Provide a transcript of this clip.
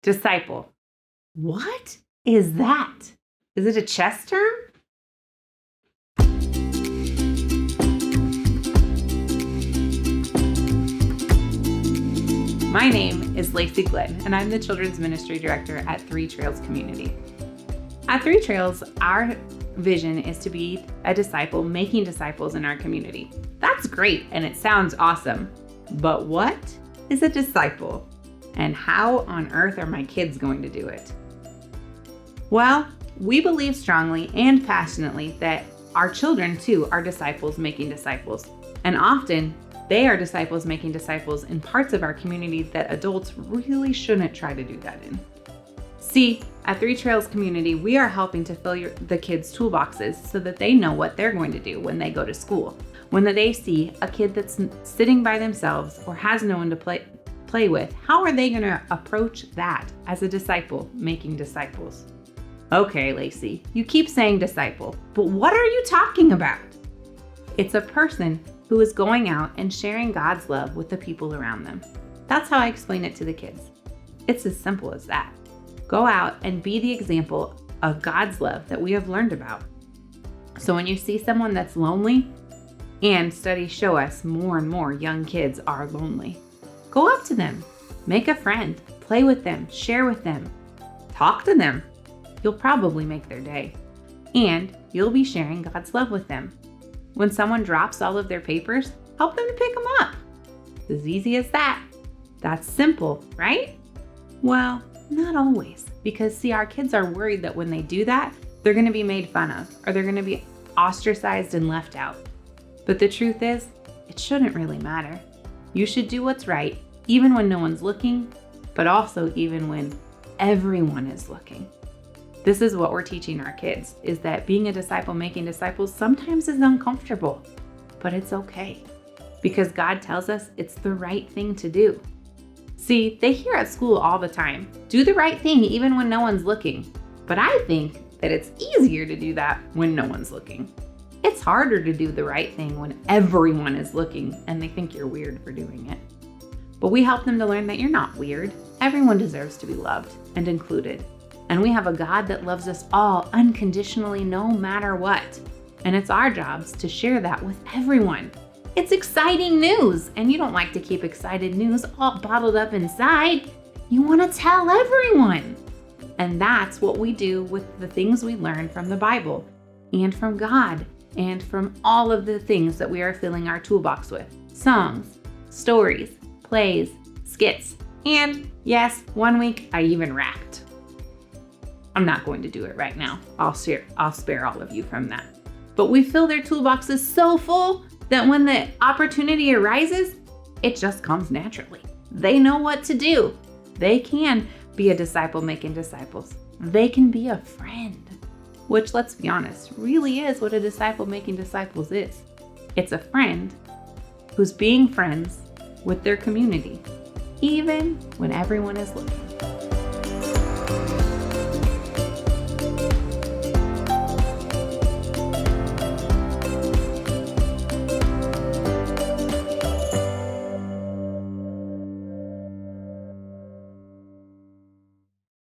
Disciple. What is that? Is it a chess term? My name is Lacey Glenn, and I'm the Children's Ministry Director at Three Trails Community. At Three Trails, our vision is to be a disciple making disciples in our community. That's great, and it sounds awesome. But what is a disciple? And how on earth are my kids going to do it? Well, we believe strongly and passionately that our children, too, are disciples making disciples. And often, they are disciples making disciples in parts of our community that adults really shouldn't try to do that in. See, at Three Trails Community, we are helping to fill the kids' toolboxes so that they know what they're going to do when they go to school. When they see a kid that's sitting by themselves or has no one to play with, how are they going to approach that as a disciple making disciples? Okay, Lacey, you keep saying disciple, but what are you talking about? It's a person who is going out and sharing God's love with the people around them. That's how I explain it to the kids. It's as simple as that. Go out and be the example of God's love that we have learned about. So when you see someone that's lonely, and studies show us more and more young kids are lonely, go up to them, make a friend, play with them, share with them, talk to them. You'll probably make their day. And you'll be sharing God's love with them. When someone drops all of their papers, help them to pick them up. It's as easy as that. That's simple, right? Well, not always. Because see, our kids are worried that when they do that, they're going to be made fun of, or they're going to be ostracized and left out. But the truth is, it shouldn't really matter. You should do what's right, even when no one's looking, but also even when everyone is looking. This is what we're teaching our kids, is that being a disciple making disciples sometimes is uncomfortable, but it's okay, because God tells us it's the right thing to do. See, they hear at school all the time, do the right thing even when no one's looking. But I think that it's easier to do that when no one's looking. It's harder to do the right thing when everyone is looking and they think you're weird for doing it. But we help them to learn that you're not weird. Everyone deserves to be loved and included. And we have a God that loves us all unconditionally, no matter what. And it's our jobs to share that with everyone. It's exciting news, and you don't like to keep excited news all bottled up inside. You want to tell everyone. And that's what we do with the things we learn from the Bible and from God and from all of the things that we are filling our toolbox with. Songs, stories, plays, skits, and yes, one week I even rapped. I'm not going to do it right now. I'll spare all of you from that. But we fill their toolboxes so full that when the opportunity arises, it just comes naturally. They know what to do. They can be a disciple making disciples. They can be a friend, which, let's be honest, really is what a disciple making disciples is. It's a friend who's being friends with their community, even when everyone is looking.